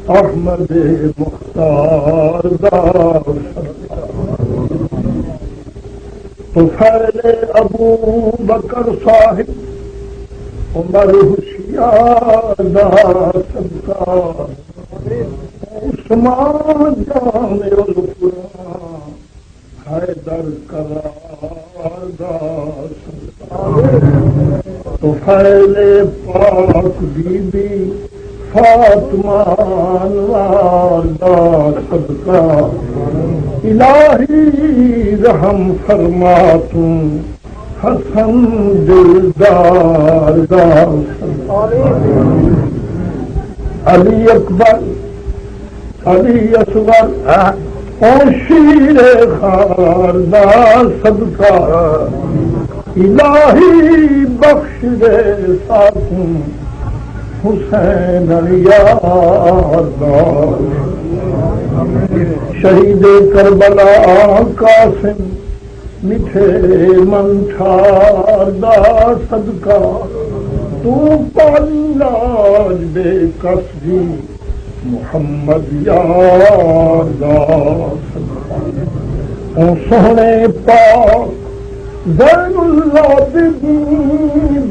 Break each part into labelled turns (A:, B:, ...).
A: احمد مختار دا طفیل ابو بکر صاحب عمر ہوشیار دا صدقہ عثمان جامع القرآن حیدر کرار دا صدقہ طفیل پاک بی بی فاطمہ انوار دا صدقہ الہی رحم فرما تم حسن دلدار دا صدقہ علی اکبر علی اصغر اور شیر خار دا صدقہ الہی بخش دے ساتوں حسین یار دا شہید کربلا قاسم میٹھے منٹھار دا صدقہ تو پالاج بے کسبی محمد یار دا صدقہ او سونے پاک زین العابدین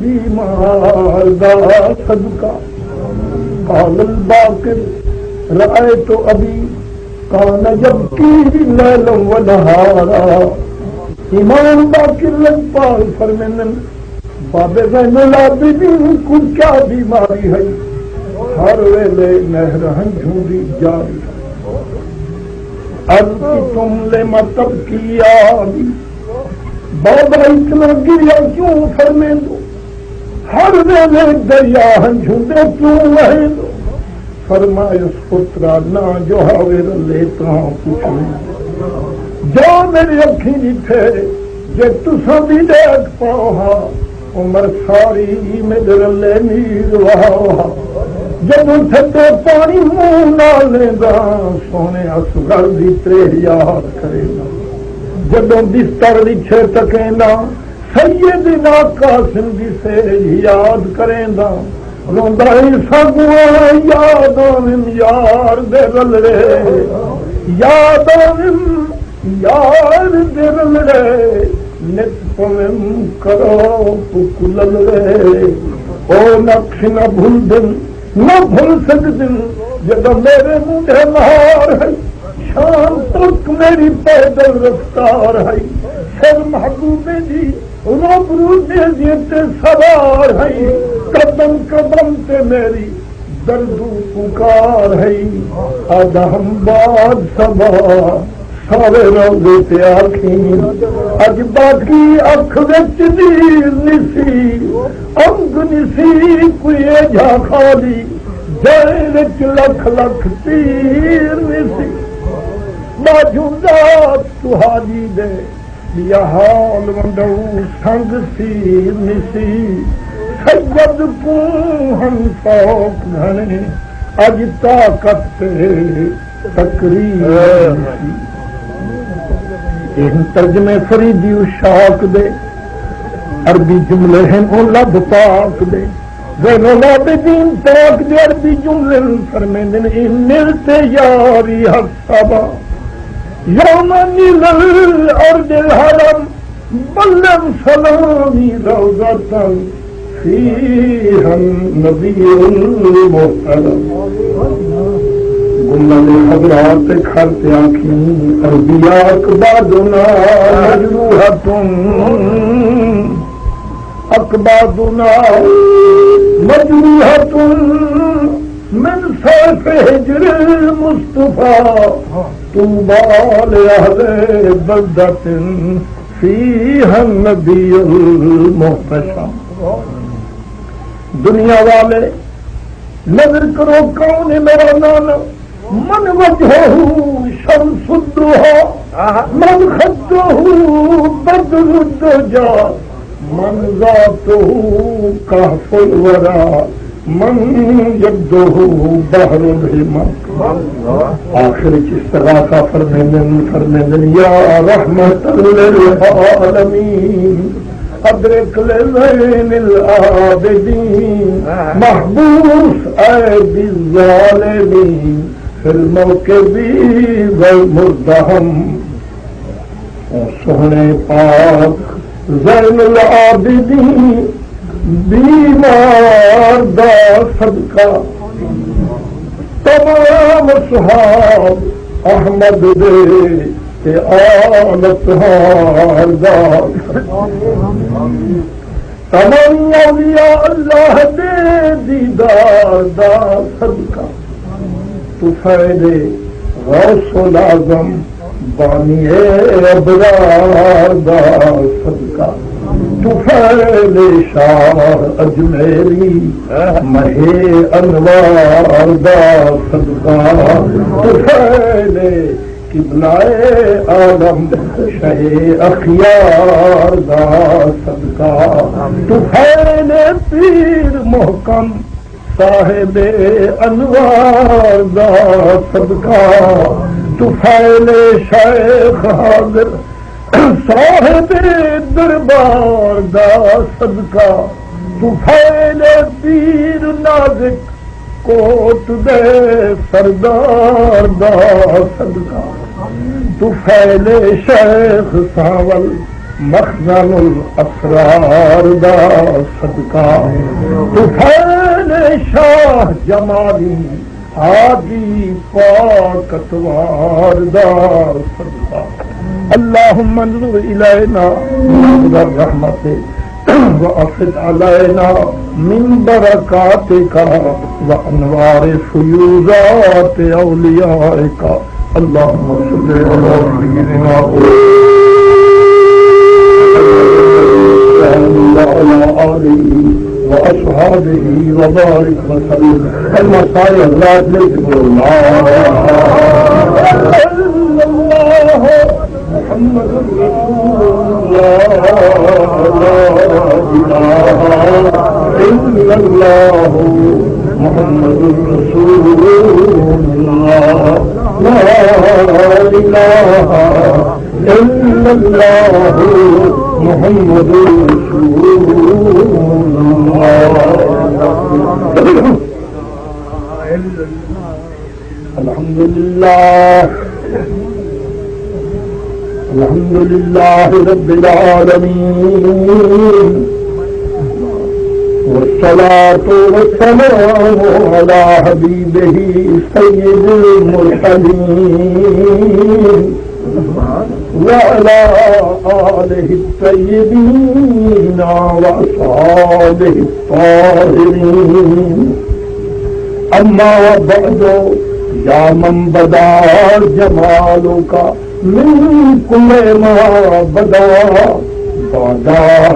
A: بیمار دا صدقہ قال الباقر رأیت ابی کان یبکی لیلا و نہارا امام باقر لجپال فرمینن باب زین العابدین کو کیا بیماری ہے ہر ویلے نہر ہنجھوں دی جاری عرض کی تم لے مطب کیا بابا اتنا گریا کیوں فرمے دو ہر ویلے دریا ہنجھوندے کیوں رہے دو فرمایا پترا نہ جو ہاویر لیتا پوچھیں جو میری اکھی جتھے جے تساں بھی دیکھ پاؤ ہا عمر ساری میرے لے نیز وہا جب تھتے پانی منہ نہ لینا سونے اصغر دی ترے یاد کرے گا جدوں بستر وچھے تکینا سیدنا قاسم دی سے یاد کریں دا روندا سگواں یاد آویں یار دے رلڑے یاد آویں یار دے رلڑے نت پویں کرو پکلڑے او نقش نہ بھول دن نہ بھول سکدن جدوں میرے منہ مہار ہے شام تک میری پیدل رفتار ہے سر محبوب جی روبرو دے سوار ہے قدم قدم تے میری درد پکار ہے آدھا ہم باد سبا سارے روزے تے آکھیں اج باقی اکھ وچ دیر نسی انگ نسی کوئی جا خالی جائے وچ لکھ لکھ تیر نسی باجوندات سہاجی دے یا حال ونڈو سنگ سیر نسی سید کو ہم فوق گھنے اج طاقت تے تقریر نسی ان ترجمے فریدی اشاق دے عربی جملے ہیں او لب پاک دے زین العابدین پاک دے عربی جملے فرمیندن ان ملتے یاری حق صبا یوم نیل الارض الحرم بلغ سلامی روضتا فیہا النبی المحترم گمن حضرات کھرتے آنکھیں اربیاک بادنا مجروحتن اکبادنا مجروحتن من سیف ہجر المصطفیٰ طوبی لأہل بلدۃ فیہا النبی المحتشم دنیا والے نظر کرو کون میرا نانا من وجہہ شمس الضحیٰ من خدہ بدر الدجا من ذاتہ کہف الورا من یدہ بحر الہمم آخر استغاثہ فرمیندن یا رحمت للعالمین ادرک لزین العابدین محبوس ایدی الظالمین فی الموکبی والمردہم. سونے پاک زین العابدین بیمار دا صدقہ تمام صحاب احمد دے آلت ہار دا تمام اولیاء اللہ دے دیدار دا صدقہ تو فیدے غوث العظم بانی ابرار دا صدقہ طفیل شاہ اجمیری مہے انوار دا صدقہ طفیل قبلائے عالم شہ اخیار دا صدقہ طفیل پیر محکم صاحب انوار دا صدقہ طفیل شیخ حاضر صاحب دربار دا صدقہ طفیل پیر نازک کوٹ دے سردار دا صدقہ طفیل شیخ ساول مخزن الاسرار دا صدقہ طفیل شاہ جمالی حاجی پاکتوار دا صدقہ. اللهم انظر إلينا نظر الرحمة وأفض علينا من بركاتك وأنوار فيوزات أوليائك. اللهم صل على سيدنا وعلى آله وأصحابه وبارك وسلم. المصائب لا تذكر الله محمد رسول الله محمد رسول الله لا إله إلا الله محمد رسول الله. الحمد لله الحمد لله رب العالمين والصلاة والسلام على حبيبه سيد المرسلين وعلى آله الطيبين وأصحابه الطاهرين. أما بعد يا من بدا جمالك من كل ما بدا بعد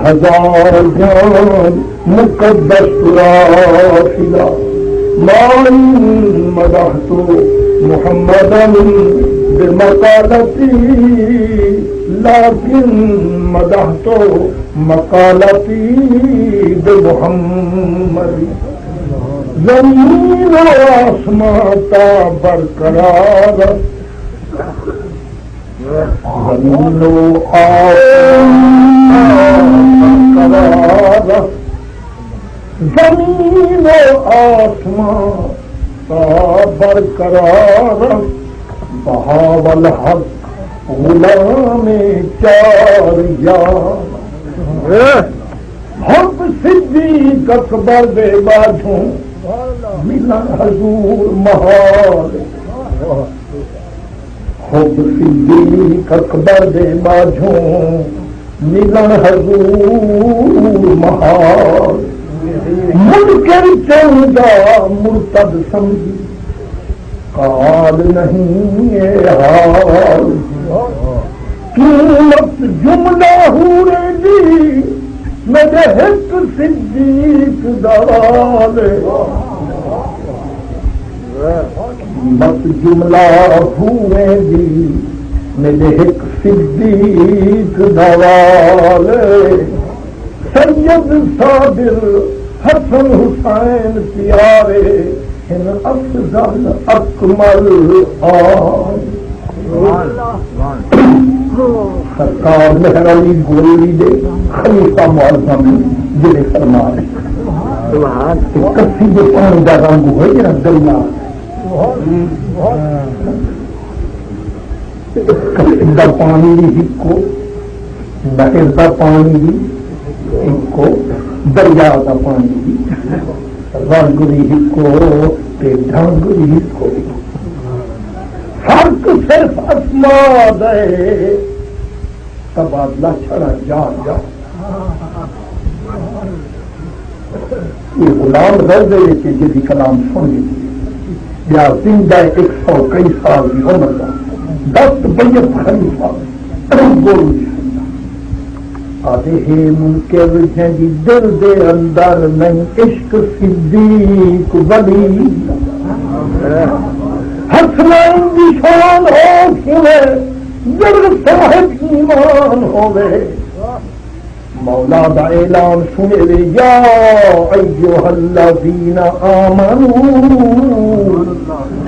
A: ہزار جان مقدس رافلا ما مدحت محمدا بمقالتي لكن مدحت مقالتي بمحمد. زمین و آسمان تا برقرار زمین و آسمان زمین و آسمان تا برقرار بہاو الحق غلام چار یار. حب صدیق اکبر دے باجوں ملن حضور محال. حب صدیق اکبر دے باجوں ملن حضور محال. منکر چندہ مرتد سمجھی قال نہیں یہ حال. قیمت جملہ ہورے دی میرے ایک صدیق دلال. قیمت جملہ ہوئے دی میرے ایک صدیق دلال. سید صابر حسن حسین پیارے ان افضل اکمل آن. سرکار مہر علی گولوی دے خلیفہ معظم جڑے فرما رہے کسی جو پانی کا رنگ ہوئے نا دریا کسی کا پانی بھی ہکو نہر کا پانی بھی ہکو دریا کا پانی بھی رنگ بھی ہکو ڈھنگ بھی ہکو فرق صرف اسماء ہے تبادلہ چھڑا جا جا یہ غلام رہ گئے کہ جی کلام سن لیجیے یا زندہ 100 کئی سال کی عمر کا 10 بیت خلیفہ بول آدھے منکر ہیں جی دل دے اندر نہیں عشق صدیق ولی حسنین دی شان ہو سنے دل صاحب ایمان ہوئے مولا دا اعلان سنے لے یا ایوہ الذین آمنوا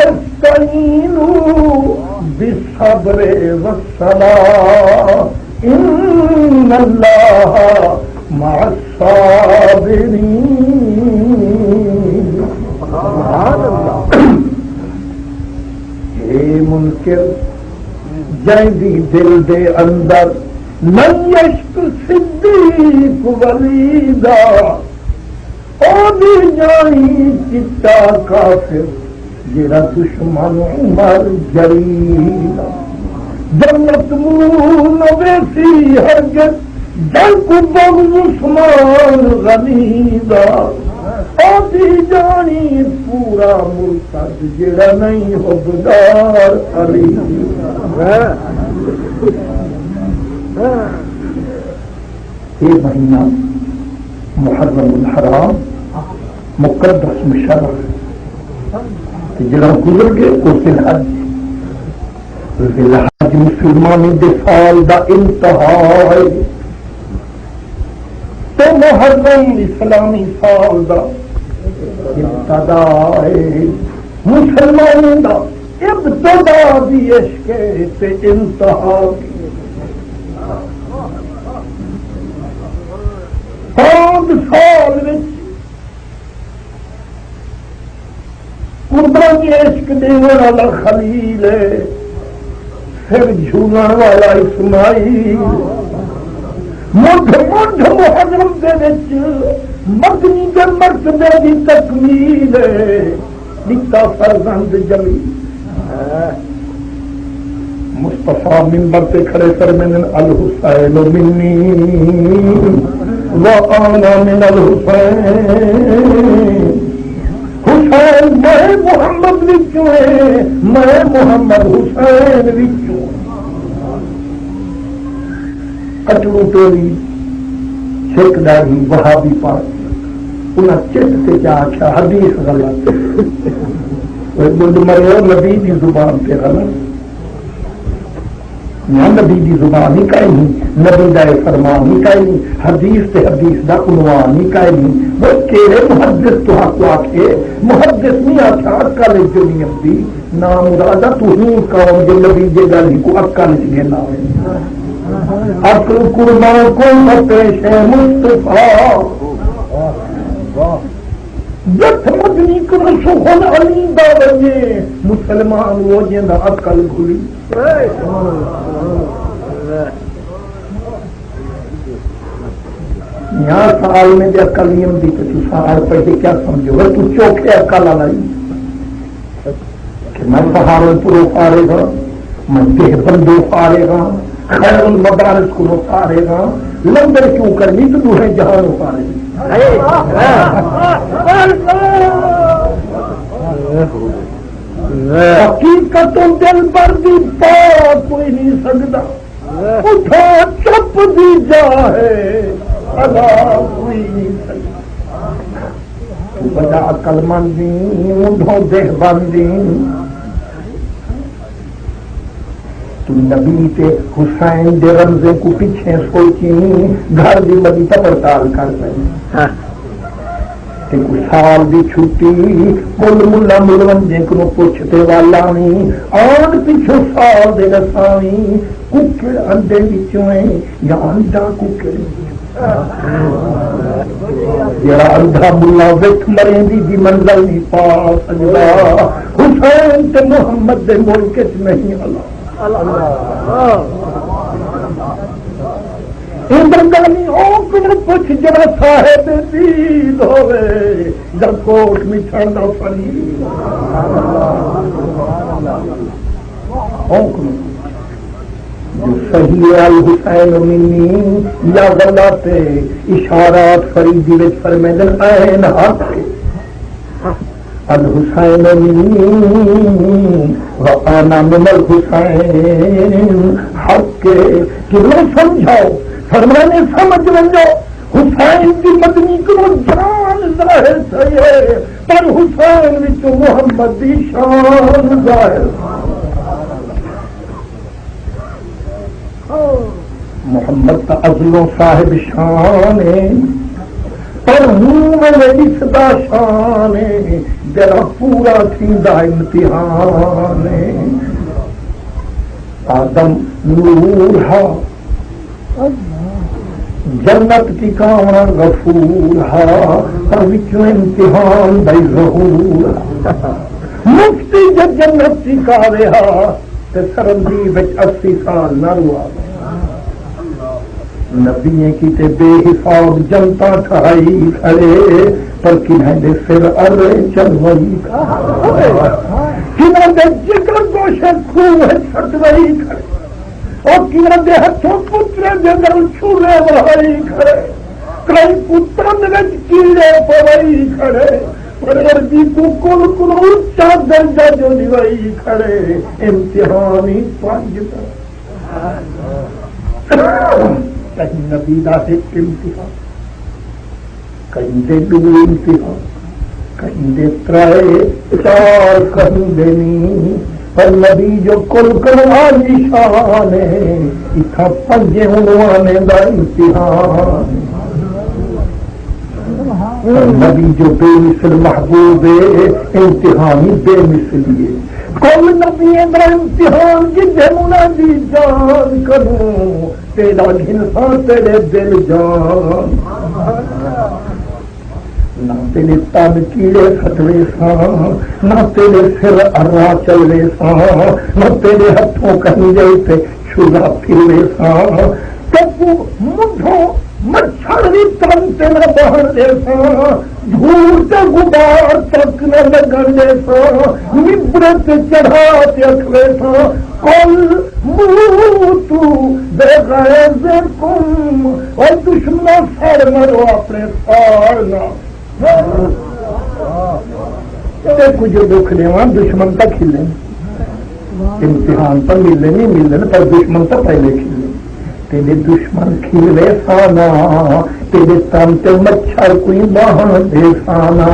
A: استعینوا بالصبر والصلاة ان اللہ مع الصابرین سبحان اللہ اے منکر جائدی دل دے اندر من یشک صدیق ولیدہ او دی جائی چٹا کافر جیرا دشمن عمر جریدہ جنت مون ویسی ہرگز جن کو بغض عثمان غنیدہ او دی جانی پورا مرتد جیرا نہیں حبدار علی یہ مہینہ محرم الحرام مقدس مشرف جڑا گزر گئے اس دن حج مسلمانی دے سال دا انتہا ہے تو محرم اسلامی سال دا ابتدا ہے مسلمانی دا ابتدا دی عشق تے انتہا 5 سال قربانی عشق دینے والا خلیل ہے پھر جھولن والا اسماعیل مڈھ محرم دے وچ مدنی دے مرتبے دی تکمیل ہے نکا فرزند جمیل مصطفیٰ منبر پہ کھڑے فرمائیں الحسین منی وَأَنَا مِنَ الْحُسَيْنِ حسین میں محمد وچوں ہے میں محمد حسین وچوں کٹڑو ٹولی چھک داڑھی وہابی پاک انہاں چٹ تے جا آکھیا حدیث غلط بول مرے نبی دی زبان پہ غلط نہ نبی دی زبان ہی کہیں نہیں نبی دا فرمان ہی کہیں نہیں حدیث تے حدیث دا عنوان ہی کہیں نہیں وہ کہے محدث تو حق آکھے محدث نہیں آکھا عقل جو نہیں ابدی نام مرادہ تو ہی قوم جو نبی جے گل ہی کو عقل نہیں گھنا ہوئے عقل قربان کو پیش ہے مصطفیٰ جت مدنی کر سخن علی دا وجے مسلمان وہ جندا عقل کھلی یہاں سال میں جو عقل نہیں ہوتی تو سال پہلے کیا سمجھو گا تو چوکھے عقل لائی کہ میں پہاڑوں پوروں پارے گا میں دیہبندوں پارے گا خیر المدارس کو پارے گا لندر کیوں کرنی تو دوسرے جہاں پارے گا حقیقت دل پر دی پا کوئی نہیں سکتا اٹھا چپ دی جا ہے ادا کوئی نہیں سکتا بڑا عقل مندی اونھوں دیکھ بندی تو نبی تے حسین دے رمضے کو پیچھے سوچی گھر دی مدی پڑتال کر پہ سال دی چھٹی کل ملا ملوجے کو پوچھتے والا نہیں آن پیچھو سال دے رساوی ککڑ انڈے بچوں یا انڈا ککڑ جڑا اندھا ملا وچ مرے دی منزل نہیں پا سکدا حسین تے محمد دے ملک وچ نہیں اللہ گانی پوچھ جڑا صاحب دید ہوئے جب کوٹ مچھڑ دا فری جو صحیح الحسین منی یا غلط اشارات فریدی وچ فرمیندن عین حق الحسین منی وانا من الحسین حق کہ لو سمجھاؤ فرمانے سمجھ ونجو حسین کی مدنی کو جان ظاہر ہے پر حسین وچ محمد دی شان ظاہر محمد تا ازلوں صاحب شان ہے پر ہوں میں اس دا شان ہے جڑا پورا تھیندا امتحان ہے آدم نور ہا جنت کی کامنا غفور ہا پر وچوں امتحان بھائی ظہور مفتی جب جنت کی کاوے ہا تے سرندی وچ 80 سال نہ روا نبییں کی تے بے حساب جنتا ٹھائی کھڑے پر کنہیں دے سر ارے چلوئی کنہیں دے جگر گوشے کھوہ چھٹوئی کھڑے اور کنہیں دے ہتھوں پترے دے دل چھولے بڑھائی کھڑے کئی پترن وچ کیڑے پوائی کھڑے پروردگی کو کل کل اونچا درجہ جو دیوائی کھڑے امتحانی پانجتا کہیں نبی دا ایک امتحان کہیں دے دو امتحان کہیں دے ترائے چار کہیں دے نہیں پر نبی جو کل کلوانی شان ہے اتھا پنجے عنوانے دا امتحان نبی جو بے مثل محبوب ہے امتحانی بے مثلی ہے کل نبی دا امتحان جدے منادی جان کروں تیرا گھنسان تیرے دل جان نہ تیرے تن کیڑے کھٹوے سان نہ تیرے سر ارا چلے سان نہ تیرے ہتھوں کہیں جیسے چھلا پھرے سان تبو مجھوں مچھر بھی تن تیرا بہن دے سان دھول تے غبار تک نہ لگن دے سان نبرت چڑھا تے اکھوے سان کل موتو بے غیظ کم اور دشمنوں سر مرو اپنے سارنا کچھ دکھ لیواں دشمن تک کھلیں امتحان پر ملے نہیں ملے پر دشمن تو پہلے کھلے تیرے دشمن کھلے سانا تیرے تن تے مچھر کوئی باہن دے سانا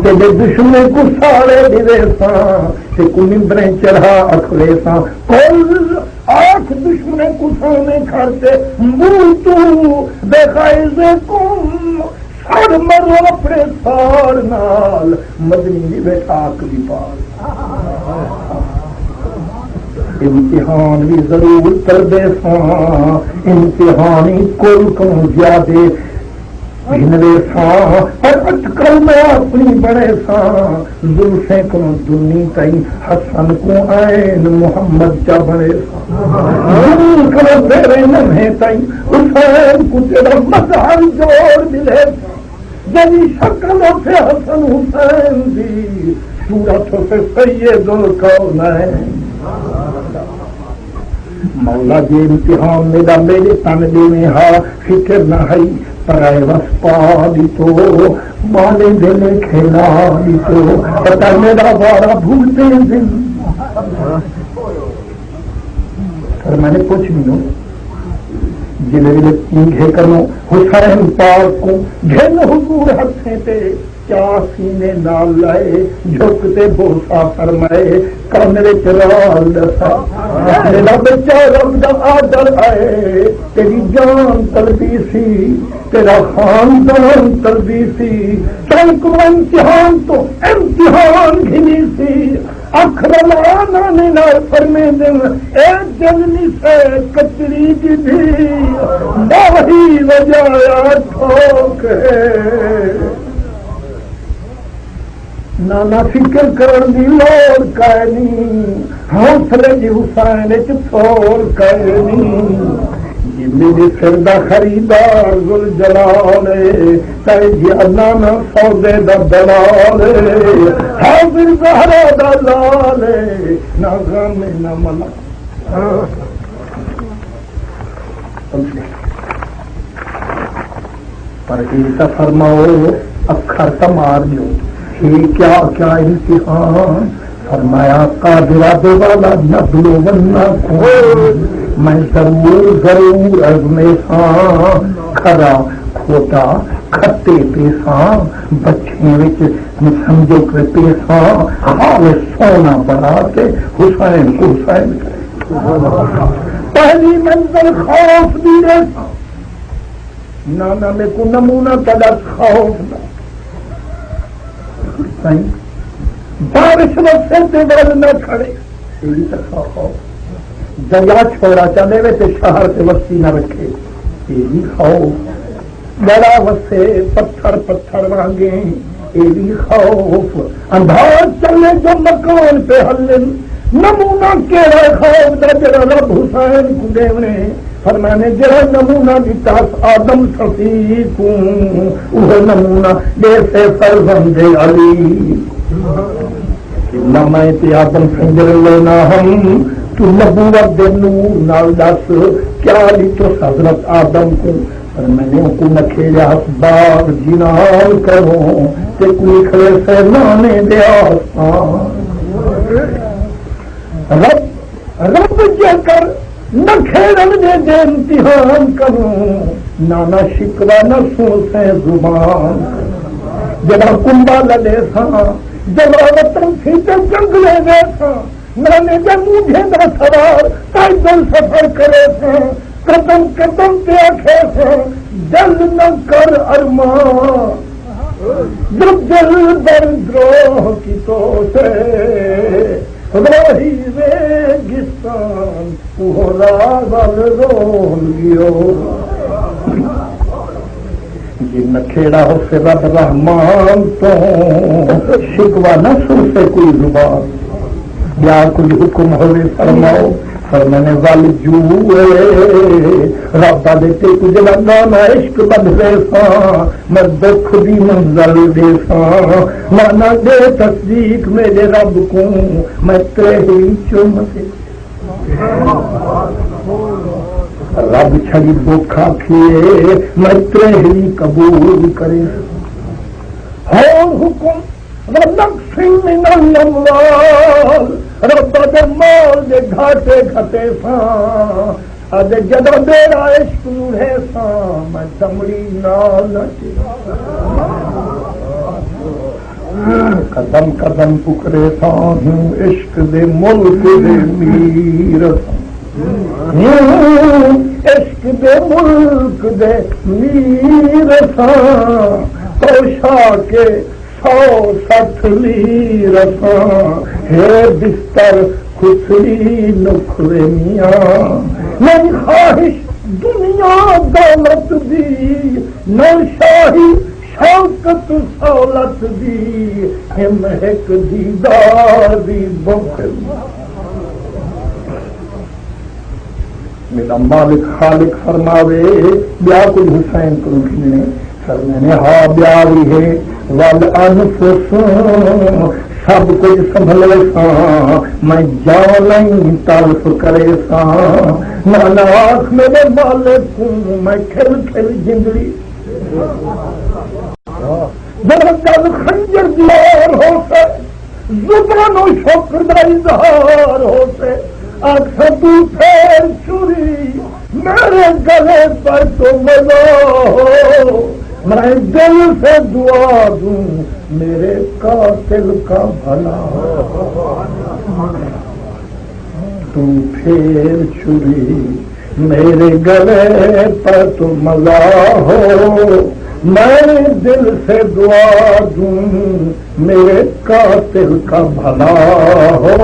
A: تیرے دشمن کو سارے دے سان تے کوئی نمبریں چڑھا اکھلے سان کل آنکھ دشمن کو سامنے کھڑتے موتو بے غیظ کم سر مرو اپنے سار نال مدنی بیٹھاک دی پال امتحان بھی ضرور کر دے ساں امتحانی کل کم زیادہ بھنوے ساں پر اٹکل میں اپنی بڑے ساں زلفیں کم دنی تئی حسن کو عین محمد چا بڑے ساں دل کم تیرے نمہیں تئی حسین کو تیرا مظہر جوڑ ملے جنی شکل سے حسن حسین دی صورت سے سید الکونین مولا جی امتحان میرا میرے تن دینے ہا فکر نہ ہے پرائے وسپا دی تو مالے دل کھیلا دی تو پتہ میرا بارا بھولتے دن پر میں نے پوچھ نہیں ہوں جلے جلے گھے کروں حسین پاک کو گھن حضور ہتھیں تے کیا سینے نال لائے جھکتے بوسا فرمائے کمرے چرال دسا میرا بچہ رب دا آدر آئے تیری جان قلبی سی تیرا خاندان تردیسی چنک امتحان تو امتحان گھنی سی اکھرلانا نہ فرمے دن اے جلنی سے کچری کی بھی باہی وجایا ٹھوک ہے نانا فکر کرن دی لوڑ کائے نہیں حوصلے دی حسین چ تھوڑ کائے نہیں یہ میرے سر دا خریدار ذل جلال ہے جی نانا سودے دا دلال حاضر زہرا دا لال نہ غم نہ ملا پر ایسا فرماؤ اکھر تا مار دیو کیا کیا امتحان فرمایا قادر دے والا نبلو ورنہ کو میں ضرور ازمیساں کھرا کھوٹا کھٹے پیساں بچے وچ سمجھو کہ پیساں حال سونا بنا کے حسین کو حسین کرے پہلی منزل خوف دی رہا نانا میں کو نمونہ تڑا خوف نہ بارش وقت بل نہ کھڑے دریا چھوڑا چلے وے تے شہر سے وسطی نہ رکھے یہ بھی کھاؤ بڑا وسے پتھر پتھر مانگے یہ بھی خوف اندھار چلے جو مکان پہ ہلن نمونہ کیڑا خوف دا جڑا رب حسین کو دیونے فرمانے جڑا نمونہ دیتا آدم صفی کو وہ نمونہ جیسے فرزند علی نہ میں تے آدم سنجر لینا ہم تو نبوت دے نور نال دس کیا لی تو حضرت آدم کو پر میں نے کو نکھیلیا اسباب جنال کرو تے کوئی کھڑے سے نانے دے آسان رب جے کر نہ کھیڑن دے امتحان کروں نانا شکرا نہ سو سے زبان جب کنبا لڑے سا جب وطن تھی تو جنگلے گئے تھا نانے جب مجھے نہ سوار پیدل سفر کرے تھے قدم قدم پہ آکھے تھے دل نہ کر ارمان جب دل در دروہ کی تو سے راہی ریگستان وہ راول رول گیو یہ نکھیڑا ہو سے رب رحمان تو شکوہ نہ سو سے کوئی زبان یا کوئی حکم ہوئے فرماؤ فرمانے والی جو رابطہ دیتے کچھ لگانا عشق بد ریسا میں دکھ دی منزل دیسا مانا دے تصدیق میرے رب کو میں تیری چومتے رب چھڑی بوکھا کھیے میں تیری قبول کرے ہو حکم ونقص من الاموال رب دے مال دے گھاٹے گھٹے ساں اج جدو میرا عشق ہے ساں میں دمڑی نال قدم قدم پکرے ساں ہوں عشق دے ملک دے میر عشق دے ملک دے میر ساں توشا کے 160 لیر ساں ہے بستر خسری نکھرے میاں نہیں خواہش دنیا دولت دی نہ شاہی شوکت سہولت دی ہم ایک دیدار دی بخل میرا مالک خالق فرماوے بیا کوئی حسین کو رکھنے سر میں نے ہاں بیا بھی ہے والانفس سب کچھ سنبھلے سا میں جان نہیں تلف کرے سا مانا آنکھ میرے مالک ہوں میں کھل کھل جنگلی جب خنجر دیار ہو سے زبان و شکر دا اظہار ہو سے اکثر تو پھیر چوری میرے گلے پر تو مزہ ہو میں دل سے دعا دوں میرے قاتل کا بھلا تو پھیر چھری میرے گلے پر تو مزہ ہو، میں دل سے دعا دوں میرے قاتل کا بھلا ہو۔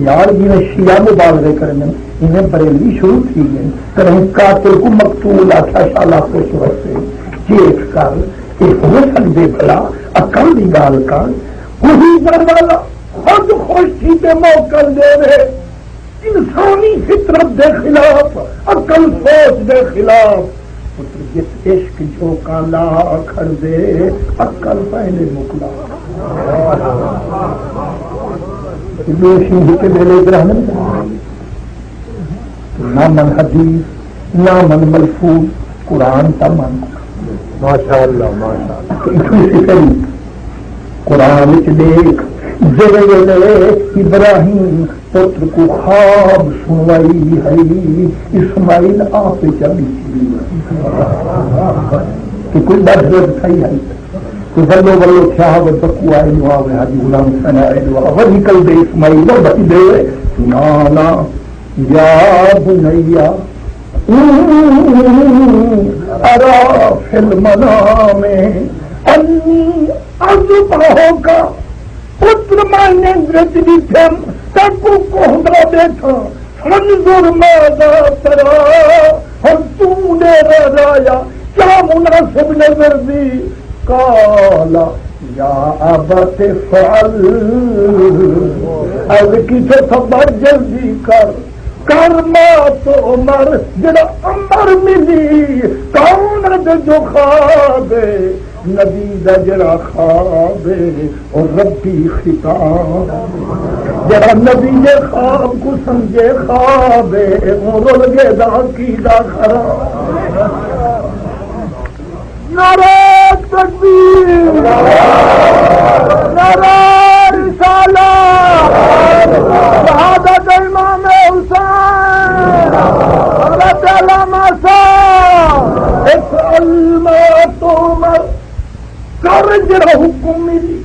A: یار یہ شیعہ مبالغے کرنے انہیں بریلوی شروع کی گئی کریں قاتل کو مقتول آخیا شالا کو صورت سے چیک کر یہ ہو سکتے بھلا عقل کی گال کر وہی والا خود خوشی کے موقع دے رہے انسانی فطرت دے خلاف عقل سوچ دے خلاف پتر جس عشق جو کالا کھڑ دے عقل پہلے مکلا کے میلے گرہن نہ من حدیث نہ من ملفوظ قرآن کا من
B: ماشاء اللہ ماشاء اللہ
A: قرآن دیکھ ابراہیم پتر کو خواب سنوائی ہے اسماعیل آپ چلی کہ کوئی بدرد تھا ہے تو بلو بلو کیا بکو آئے نواب حاجی غلام حسین آئے نواب وہی کل دے اسماعیل بچی دے نانا یا بنیا ارا فی المنام انی اذبحو کا پتر میں نے درجنی تھم تکو کوہدہ بیٹھا فنظر ماذا ترا اور تو نے رایا کیا مناسب نظر دی قالا یا ابت فعل از کی تو خبر جلدی کر ما تو عمر جڑا عمر ملی کون جو خواب نبی دا جڑا خواب اور ربی خطاب جڑا نبی دے خواب کو سمجھے خواب وہ رول گے دا عقیدہ خراب نعرہ تکبیر نعرہ رسالت شہادت امام حسین حضرت علامہ صاحب اسأل ما تؤمر کر جڑا حکم ملی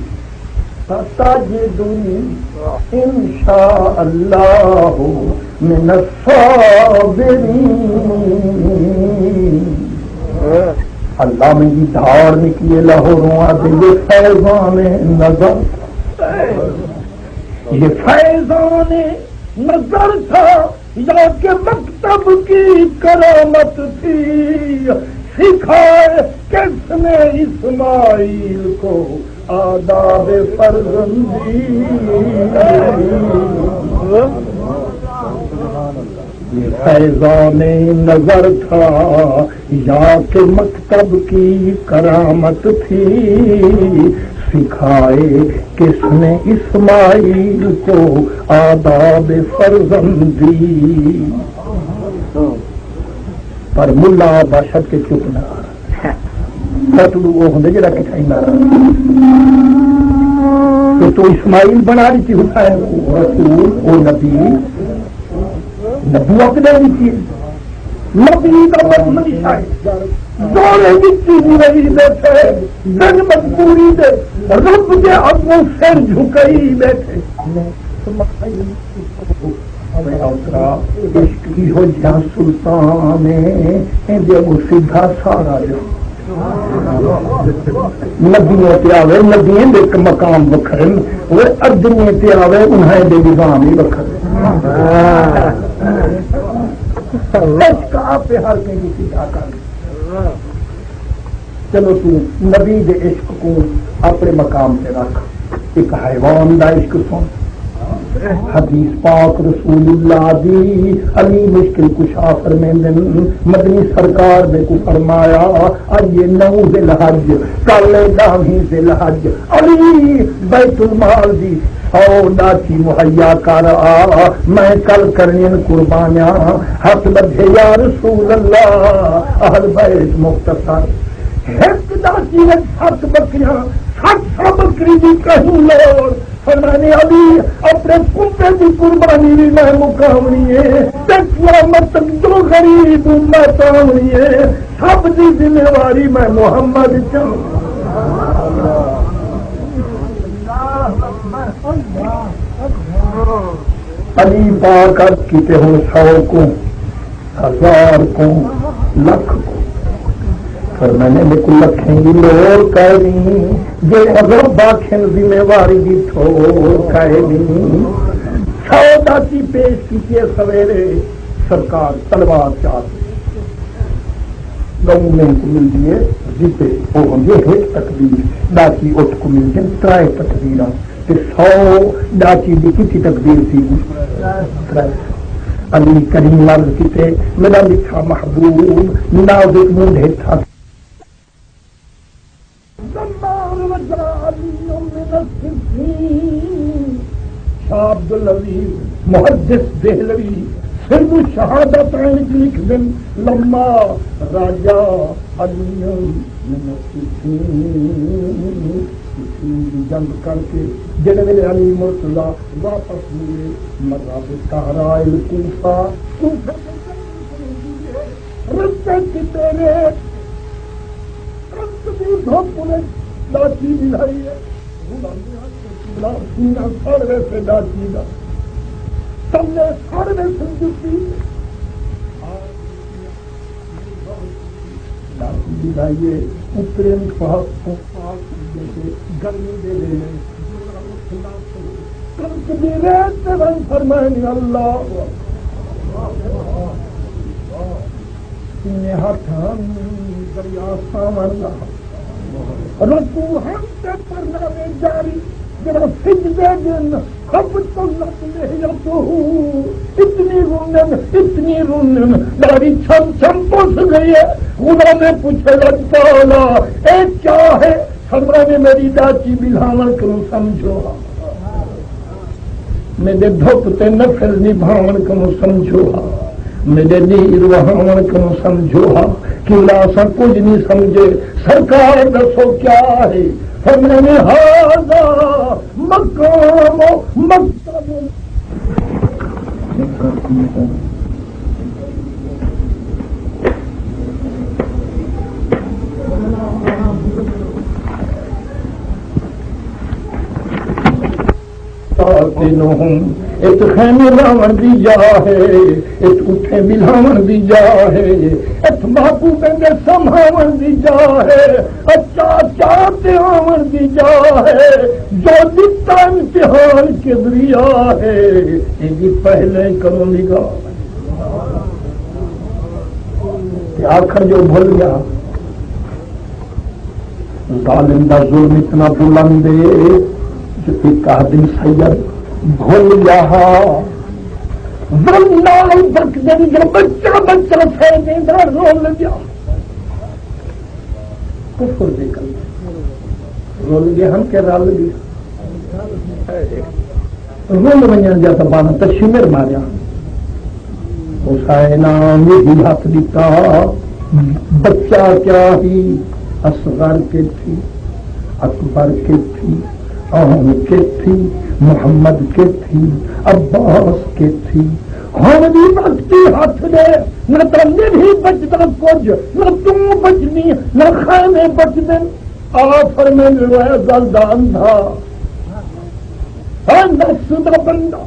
A: ستجدنی انشاء اللہ من الصابرین۔ اللہ میں یہ دھاڑ نکلی لاہوروں دل فیضان نظر، یہ فیضان نظر تھا یا کہ مکتب کی کرامت تھی، سکھائے کس نے اسماعیل کو آداب فرزندی۔ یہ فیضان نظر تھا یا کہ مکتب کی کرامت تھی، سکھائے کس نے اسماعیل کو آداب فرزندی۔ پر ملا باشد کے چپ نہ فتلو وہ ہوں جڑا کٹھائی نہ تو اسماعیل بنا رہی تھی حسین کو رسول اور نبی نبوت نے بھی تھی نبی کا مطلب ہے دورے مٹی نہیں بیٹھے دن مجبوری دے رب کے اگوں سر جھکئی بیٹھے عشق کی ہو جا سلطان دیو سیدھا سارا جو نبیوں تے آوے نبیوں دے مقام وکھرے وہ ادنیے تے آوے انہیں دے نظام ہی وکھرے عشق آپ پہ ہر کہیں سیدھا کر۔ چلو تو نبی دے عشق کو اپنے مقام پہ رکھ، ایک حیوان دا عشق سن، حدیث پاک رسول اللہ دی علی مشکل کشا فرمیندن مدنی سرکار نے کو فرمایا آئیے 9 ذی الحج کل 10 ذی الحج علی بیت المال دی 100 لاٹھی مہیا کر آ میں کل کرنی قربانیاں ہاتھ بدھے یا رسول اللہ اہل بیت مختصر ایک لاٹھی 7 بکریاں 7 بکری دی کہیں لوڑ فرمانے علی اپنے کتے کی قربانی بھی میں مقامنی ہے قیامت جو غریب امت آنی ہے سب کی ذمہ داری میں محمد چاہوں۔ علی پاک کیتے ہوں 100 کو 1000 کو لکھ کو پر میں نے کو لکھیں گی لوگ کہہ دی جو اگر باکھن ذمہ واری دی تھوڑ کہہ دی 100 داتی پیش کیتے سویرے سرکار تلوار چاہتے گورنمنٹ کو مل دیے جیتے وہ ہوں گے ایک تقدیر ڈاچی اٹھ کو مل جائیں 3 تقدیر 100 ڈاچی دی کسی تقدیر تھی 3 علی کریم لفظ کیتے میرا لکھا محبوب نازک منڈے تھا شاہ عبدالعزیز محدث دہلوی صرف شہادت لکھ دیں لما راجا علی جنگ کر کے جن ویلے علی مرتضی واپس ہوئے مذہب طہرائے کوفہ رستے کی تیرے رستے دھوپ نے لاٹھی ملائی ہے سینہ سڑے سے لاٹھی کا سب نے سڑے سمجھتی لاٹھی ملائیے اترے گرمی دے دے رنگ فرمائنی اللہ ہاتھ دریا سامن رکو ہم سے پڑھنا میں جاری جرا سجدے دن اب تو لگ لے تو اتنی رونن داری چھم چھم پس گئی ہے خدا نے پوچھے لگتا اے کیا ہے سمرا نے میری داچی بلھاون کروں سمجھو میرے دھوپ تے نفل نبھاون کروں سمجھو میرے نیل وہاون کروں سمجھو کیلا سا کچھ نہیں سمجھے سرکار دسو کیا ہے فرمانے ہاذا مقام مکتب ایک خیمے راون دی جا ہے ایک اٹھے بلاون دی جا ہے ایک محبوبے دے سمہاون دی جا ہے اچھا چاہتے آون دی جا ہے جو دتا امتحان کے دریا ہے یہ پہلے کروں نگاہ آخر جو بھول گیا ظالم دا ظلم اتنا بلند ہے ایک آدمی سید بھول گیا بچہ بچہ سیدہ رول گیا کفر دے کر رول گیا ہم کے رال گیا رول ونجن جا زبان تشمیر ماریا حسین میری ہاتھ دیتا بچہ کیا ہی اصغر کے تھی اکبر کے تھی اہم کے تھی محمد کے تھی عباس کے تھی ہم بھی بچتی ہاتھ دے نہ تو نہیں بچتا کچھ نہ تم بچنی نہ خیمے بچ دیں آفر میں لویا گلدا اندھا نفس دا بندہ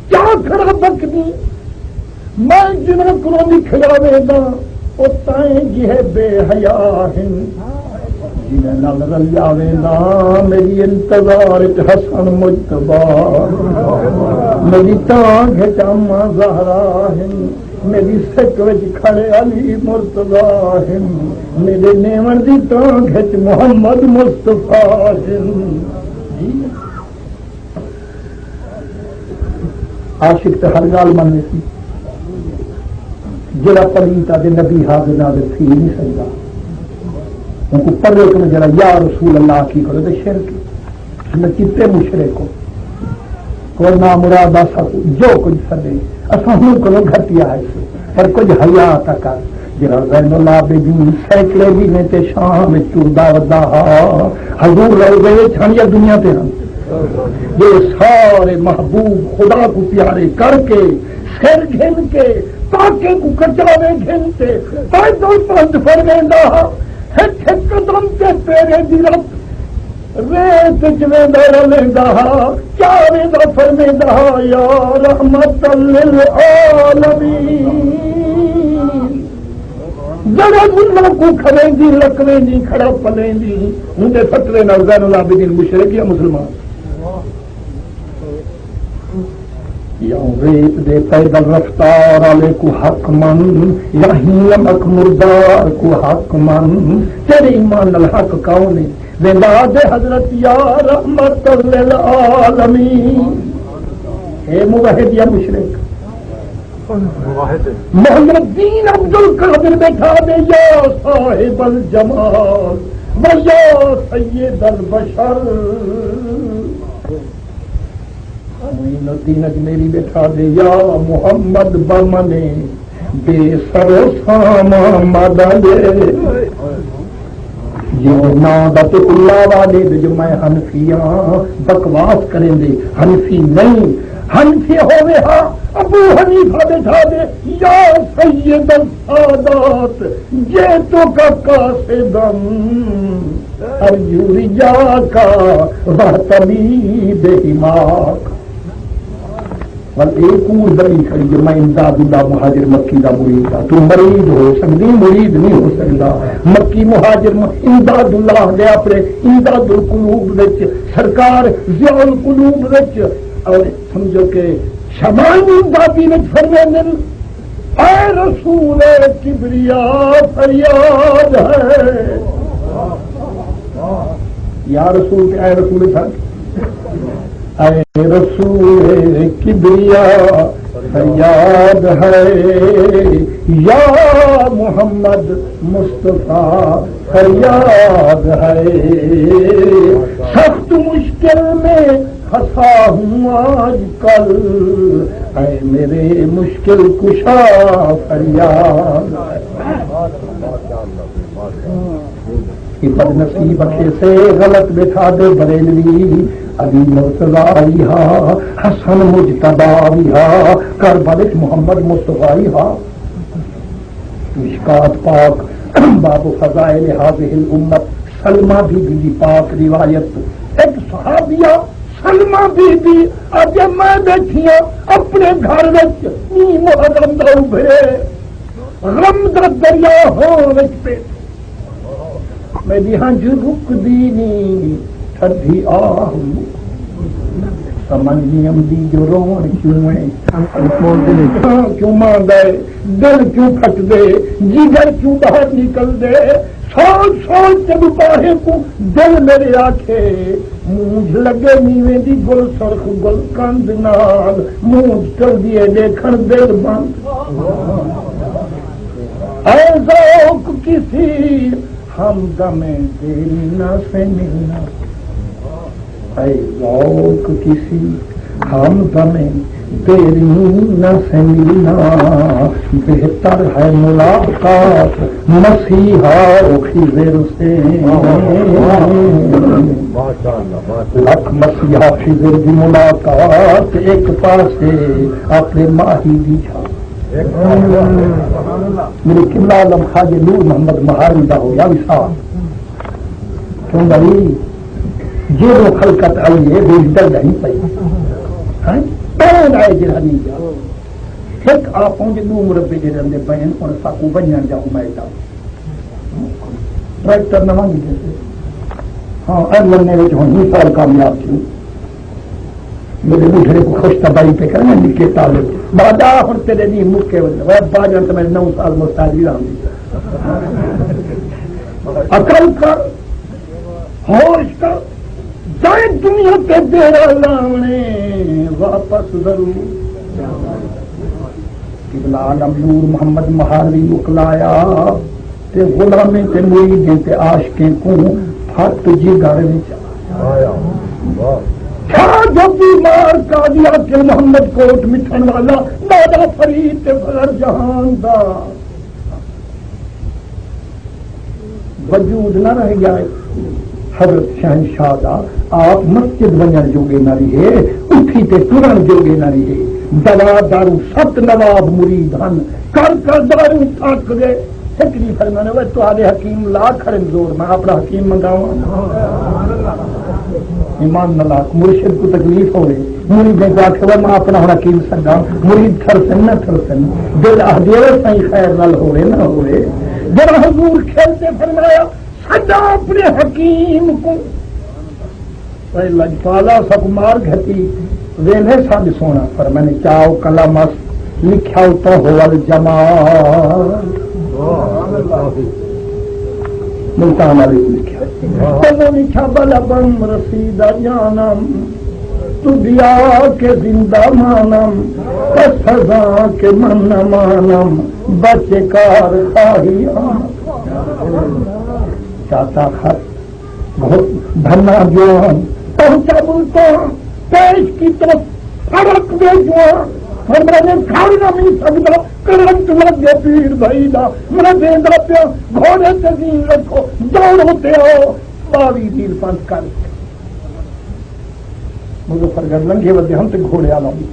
A: کیا کھڑا بکنی میں جنہوں کو نکھلاوے گا وہ تائیں جہے بے حیا ہیں جنہیں نال رلیاوے نا میری انتظار حسن مجتبا میری تانگ چاما زہرا ہیں میری سک وچ کھڑے علی مرتضی ہیں میرے نیون دی تانگ وچ محمد مصطفیٰ ہیں عاشق تے ہر گال مننے سی جڑا پلیتا دے نبی حاضر ناظر تھی نہیں سکتا ان کو پڑھے کہ جرا یا رسول اللہ کی کرو تو شرک میں کتنے مشرک ہو کوئی نام مراد آسا جو کچھ سدے اصا ہوں کو گھٹیا ہے پر کچھ حیا تک جرا زین اللہ بن سینکڑے بھی نے تے شام میں چودا ودا حضور روزے چھن یا دنیا تے ہم یہ سارے محبوب خدا کو پیارے کر کے سر گھن کے تاکہ کو کچراوے گھن کے پیدل پند فرمیندا قدم کے پیرے دی رب ریت چویندا لینا چارے دا فرمیدا یا رحمت للعالمین جڑا اللہ کو کھڑیں گی لکڑیں گی کھڑا پلیں گی ان کے فتوے نال زین العابدین مشرک یا مسلمان یا ریت دے پیدل رفتار والے کو حق من یا ہیلمک مردار کو حق من تیرے ایمان الحق کون ہے ولاد حضرت یا رحمت للعالمین اے موحد یا مشرک محمد الدین عبد القادر بیٹھا دے یا صاحب الجمال و یا سید البشر معین الدین اجمیری بیٹھا دے یا محمد بمنے بے سر ساما مدد یہ نادت اللہ والے جو میں حنفیاں بکواس کریں دے حنفی نہیں حنفی ہوئے ہاں ابو حنیفہ بیٹھا دے یا سید السادات جیتو کا قاصدم ارجو رجا کا وحتمی بہماک اور ایک اور دلیل کھڑی جو میں امداد اللہ مہاجر مکی دا مرید ہاں تو مرید ہو سکتی مرید نہیں ہو سکتا مکی مہاجر امداد اللہ دے اپنے امداد القلوب وچ سرکار ضیاء القلوب وچ اور سمجھو کہ شمال امدادی وچ فرماندے اے رسول کبریا فریاد ہے یا رسول کے اے رسول تھا اے رسول کبریا فریاد ہے یا محمد مصطفیٰ فریاد ہے سخت مشکل میں پھنسا ہوں آج کل اے میرے مشکل کشا فریاد بد نصیب سے غلط بٹھا دے بریلوی علی مرتضی ہا حسن مجتبی ہا کربلا محمد مصطفی ہا مشکات پاک باب فضائل هذه الامت سلمہ بی بی پاک روایت ایک صحابیہ سلمہ بی بی اج میں بیٹھی ہوں اپنے گھر وچ محرم دا ابھرے غم دا دریا ہو وچ پہ میری ہنج رک دینی ٹھڈی آہ سمجھیم دی جو رون کیوں ہے کیوں مانگا ہے دل کیوں پھٹ دے جگر کیوں باہر نکل دے سوچ سوچ جب پاہے کو دل میرے آنکھے مونج لگے نیویں دی گل سرخ گل کند نال مونج چل دیے دیکھن دل بند اے ذوق کسی ہم دمیں تیری نہ سے ملنا اے ذوق کسی ہم دمیں تیری نہ سے ملنا بہتر ہے ملاقات مسیحا خضر سے لکھ مسیحا خضر کی ملاقات ایک پاس اپنے ماہی دی چھا میرے قبلہ عالم خواجہ نور محمد مہاری دا ہو یا وصال کیوں بھائی یہ وہ خلقت آئی ہے وہ ڈر نہیں پئی پین آئے جرہنی جا ایک آپوں جو دو مربے جرہن دے بین اور ساکو بنیان جا ہمائے جا ٹریکٹر نہ مانگی جیسے ہاں ارمن نے جو ہی سال کامیاب کیوں میرے بوڑھے کو خوش تباہی پہ کرنا نکے طالب بادا ہوں تیرے نہیں مکے وہ باجان تو میں 9 سال مستعدی رہا ہوں عقل کر ہوش کر جائے دنیا پہ دیرا لانے واپس ضرور قبلہ عالم نور محمد مہاروی مکلایا تے غلامیں تے مریدیں تے عاشقیں کو پھٹ جگر وچ آیا جو بیمار کا دیا کہ محمد کوٹ مٹھن والا دادا فرید تے فخر جہان دا وجود نہ رہ جائے حضرت شہنشاہ دا آپ مسجد بنن جوگے نہ رہے اٹھی تے ٹرن جوگے نہ رہے دوا دارو 7 نواب مرید ہن کر دارو تھک گئے ایک نہیں فرمانے وہ تو حکیم لا کھڑے زور میں اپنا حکیم منگاواں ایمان نلاک مرشد کو تکلیف ہوئے مرید کو آخر میں اپنا ہونا کی سکا مرید تھرسن نہ تھرسن دل آدھے صحیح خیر نال ہوئے نہ ہوئے جب حضور کھیلتے فرمایا سجا اپنے حکیم کو لجپالا سکمار گھٹی ویلے سب سونا پر میں نے چاؤ کلمس لکھا تو ہو الجمال ملتان علی لکھا لکھا بلبم رسیدہ جانم تو دیا کے زندہ مانم سزا کے من مانم بچے کار خواہی چاہتا خط بہت دھنا جوان پہنچا بولتا پیش کی طرف فرق دے جوان اور میں نے گھر نہ مل سکتا کرنٹ لگ گیا پیر بھائی دا میں دیندہ پیا گھوڑے تزین رکھو دوڑ ہوتے ہو باوی دیر پانچ کر مظفر گڑھ لنگے ودے ہم تے گھوڑے آنا بھی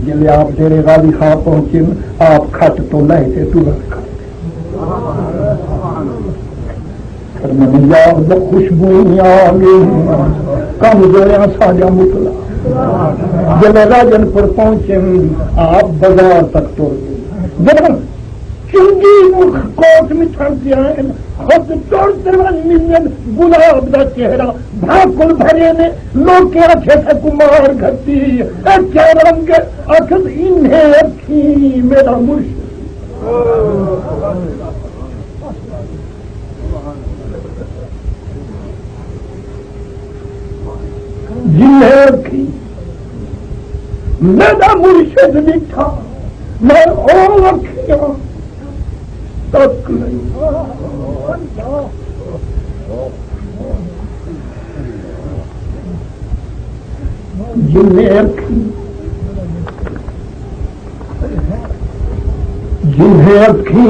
A: جلے آپ ڈیرے غازی خان پہنچے آپ کھٹ تو لے تے تو رکھا یاد خوشبوئی آگے کم جویا ساجا مطلع جب راجن پور پہنچے آپ بازار تک تر گئے جب چنگی کوٹ میں چھڑ دیا خود توڑتے ملین گلاب دا چہرہ بھاکل بھرے نے لوگ کے رکھے سے کمار گھٹی کیا رنگ اکھد انہیں رکھی میرا مرشد جنہیں رکھی میرا مرشد لکھا میں اور رکھیا تک نہیں جنہیں رکھی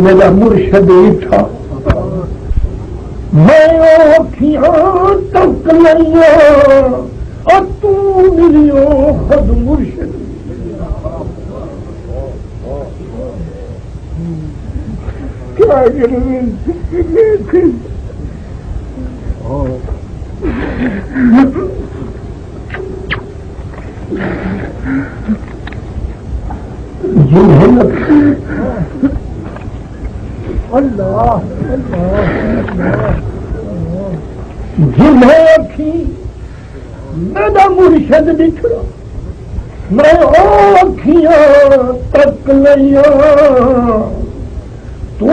A: میرا مرشد لکھا میں اکھیاں تک نہیں اور تو ملیو خود مرشد کیا جنہیں اللہ جنہیں اکھی میرا مرشد نکلا میں اکھیاں تک لیا تو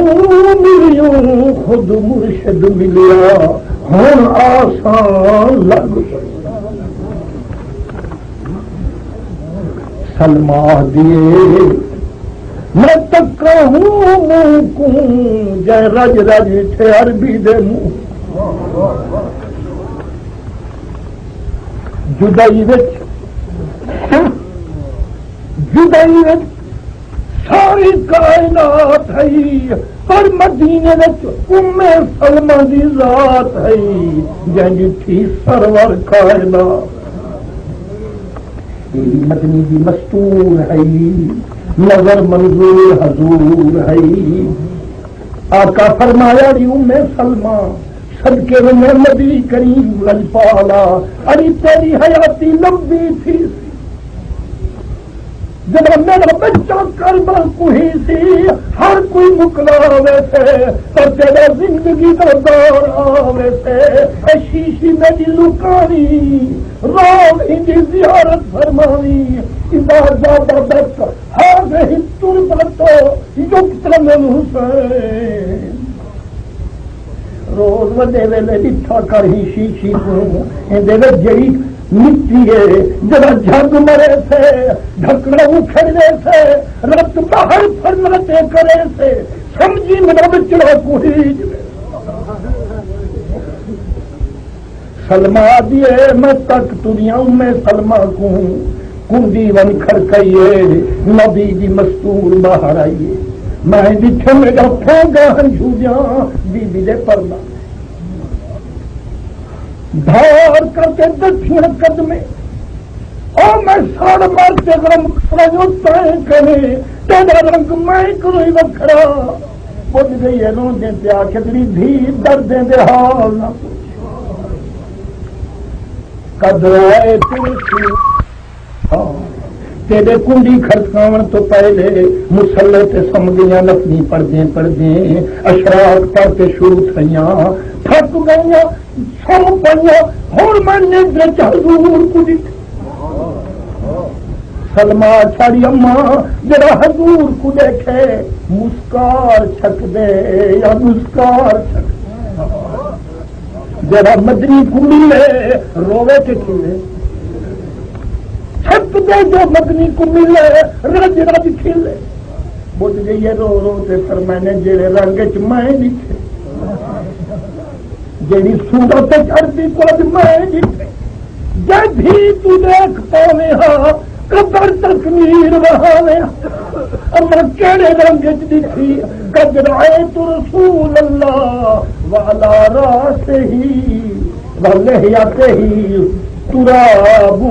A: ملیوں خود مرشد ملیا ہوں آسان لگ سلما دیے میں تکا ہوں منہ کو جے رج رج تھے عربی دے منہ جدائی وچ ساری کائنات ہے پر مدینے وچ ام سلمہ دی ذات ہے جنج تھی سرور کائنات مدنی دی مستور ہے نظر منظور حضور ہے آقا فرمایا ری ام سلمہ صدقے میں نبی کریم لجپالا اری تیری حیاتی لمبی تھی جب میرا بچہ کربلا کو ہی سی ہر کوئی مکلا ویسے اور تیرا زندگی کا دور آویسے شیشی میں دی لکانی روح ہی زیارت فرمائی اذا زیادہ بیت حاضر ہی تربتو یکتر من حسین روز وڈے ویلے ڈٹھا کر ہی شیشی کو اندے جڑی مٹی ہے جڑا جھگ مرے سے ڈھکڑا اکھڑے سے رت باہر فرمتے کرے سے سمجھی میرا بچڑا کوئی سلمہ دیے میں تک دنیا میں سلمہ کو کنڈی ون کھڑکائیے نبی دی مستور باہر آئیے میں دکھے میرا پھونگا ہنجھوجاں بی بی دے پردہ دھار کر کے دکھیاں قدمے اور میں ساڑ مارتے غرم سرجو تائیں کرے تیرا رنگ میں کوئی وکھرا بجھ گئی ہے رو دیں پیا کتنی دھی دردیں دے حال نہ قدرائے تیرے کنڈی کھڑکاون تو پہلے مسلے تے سمگیاں نفنی پڑھدیں اشراق پڑھتے شروع تھیاں تھک گئیاں سو پڑھیاں ہوں میں نے حضور کو دیکھ سلما چھاڑی اما جڑا حضور کو دیکھے مسکار چھک دے یا مسکار چھک دے جڑا مدنی کو ملے روے کے کھلے چھک دے جو مدنی کو ملے رج رج کھلے بج گئی ہے رو رو تے پر میں نے جڑے رنگ چ میں لکھے جیڑی صورت چڑھتی کو اج میں لکھے جب بھی تو دیکھ پاوے ہاں قبر تکمیر بہاوے امر کیڑے رنگ چ دکھی قدرائت رسول اللہ وعلی راسہ ولحیتہ تراب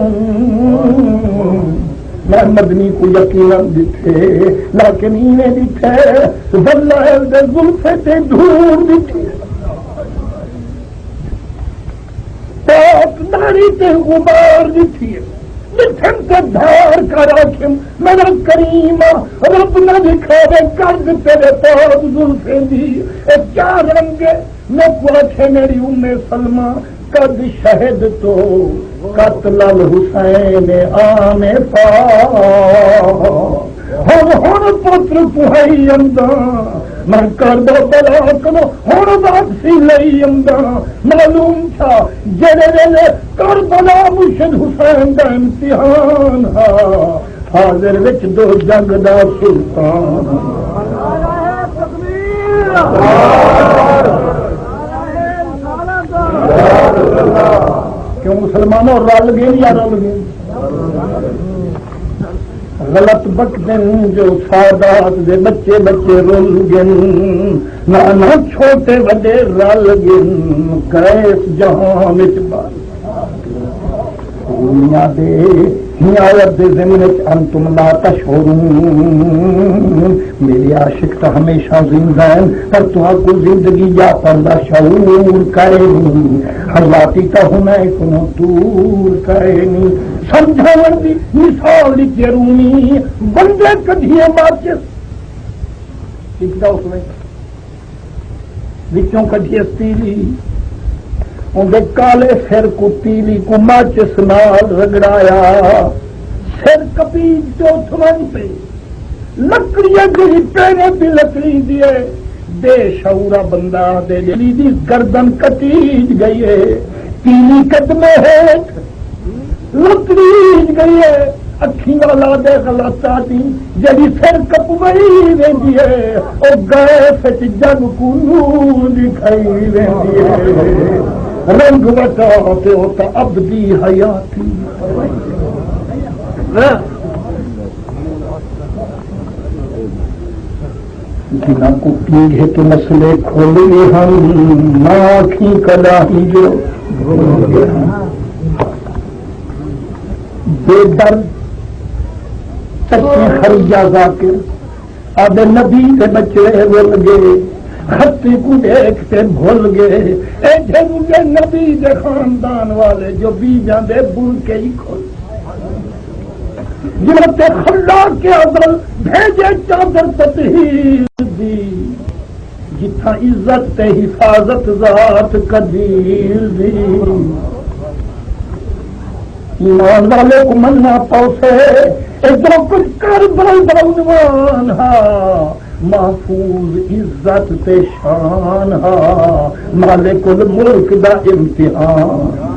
A: میں مدنی کو یقیناً دکھے لیکن انہیں دکھے واللہ دے زلفے تے دھور دکھے پاک داڑھی تے غبار دکھی جتھن سے دھار کر آکھم میرا کریم رب نہ دکھاوے کرد تیرے پاک زلفے دی کیا رنگ میں پوچھے میری سلمہ قد شہد تو قتل الحسین آنے پا ہوں پتر پوہائی امداں میں کر دو بلا کرو ہوں واپسی لئی امداں معلوم تھا جڑے ویلے کربلا مرشد حسین دا امتحان ہا حاضر وچ دو جنگ دا سلطان کیوں مسلمانوں رل گئے یا رل گئے غلط بکدن جو سادات دے بچے بچے رل گئے نہ چھوٹے وڈے رل گئے گئے جہاں وچ بال دنیا دے حیات دے زمین انتم لا تشعرون میرے عاشق تو ہمیشہ زندہ ہیں پر تو کو زندگی یا پردہ شعور کرے نہیں حیاتی تو ہمیں کنو دور کرے نہیں سمجھاون دی مثال لکھے رومی بندے کدھیے مارچس لکھتا اس میں وچوں کدھیے تیلی اندر کالے سر کو تیلی کو ماچس نال رگڑایا سر کپیج جو تھمن پہ لکڑی گری پینے بھی لکڑی دیے بے شعورا بندہ دے جلی دی گردن کٹیج گئی ہے تیلی قدمے ہیٹ لکڑیج گئی ہے اکھی والا دے غلطا دی جلی سر کپ گئی ویندی ہے او گئے سچ جگ کو نور دکھائی ویندی ہے رنگ وٹا تے ہوتا ابدی حیاتی جنہ کو پیگھے تو مسئلے کھولے ہم ناکھی کلاہی جو بے درد سچے خریجہ ذاکر آدھے نبی کے بچے بول گئے خطی کو دیکھتے بھول گئے اے جھلے نبی دے خاندان والے جو بیجاں دے بول کے ہی کھول جنت خلا کے عدل بھیجے چادر تطہیر دی جتھا عزت تے حفاظت ذات قدیر دی ایمان والے کو مننا پوسے ادھر کچھ کر بلدان ہا محفوظ عزت تے شان ہا مالک الملک دا امتحان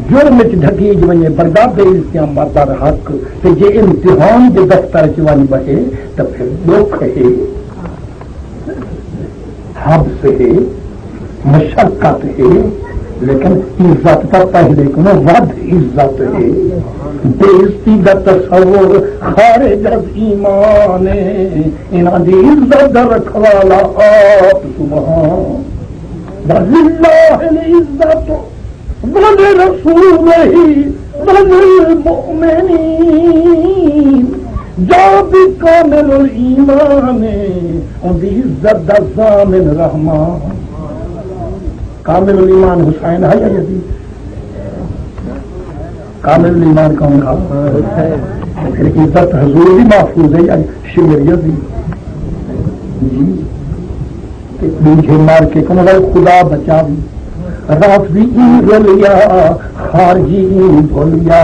A: جرم چ ڈھکیج ونے بردابے التیام باتار حق تے جے امتحان دے دفتر چ ون بہے تو پھر دکھ ہے حبس ہے مشقت ہے لیکن عزت کا پہلے کو ود عزت ہے بےزتی کا تصور خارج از ایمان انہاں دی عزت دا رکھوالا آپ سبحان وللہ العزت ولرسولہ وللمؤمنین جا بھی کامل الایمان ان دی عزت دا ضامن رحمان کامل الایمان حسین ہے یا یزید کامل ایمان کون کا پھر عزت حضور بھی محفوظ ہے یا شریعت بھی جی بیجے مار کے کم خدا بچا بھی رافضی رولیا خارجی بولیا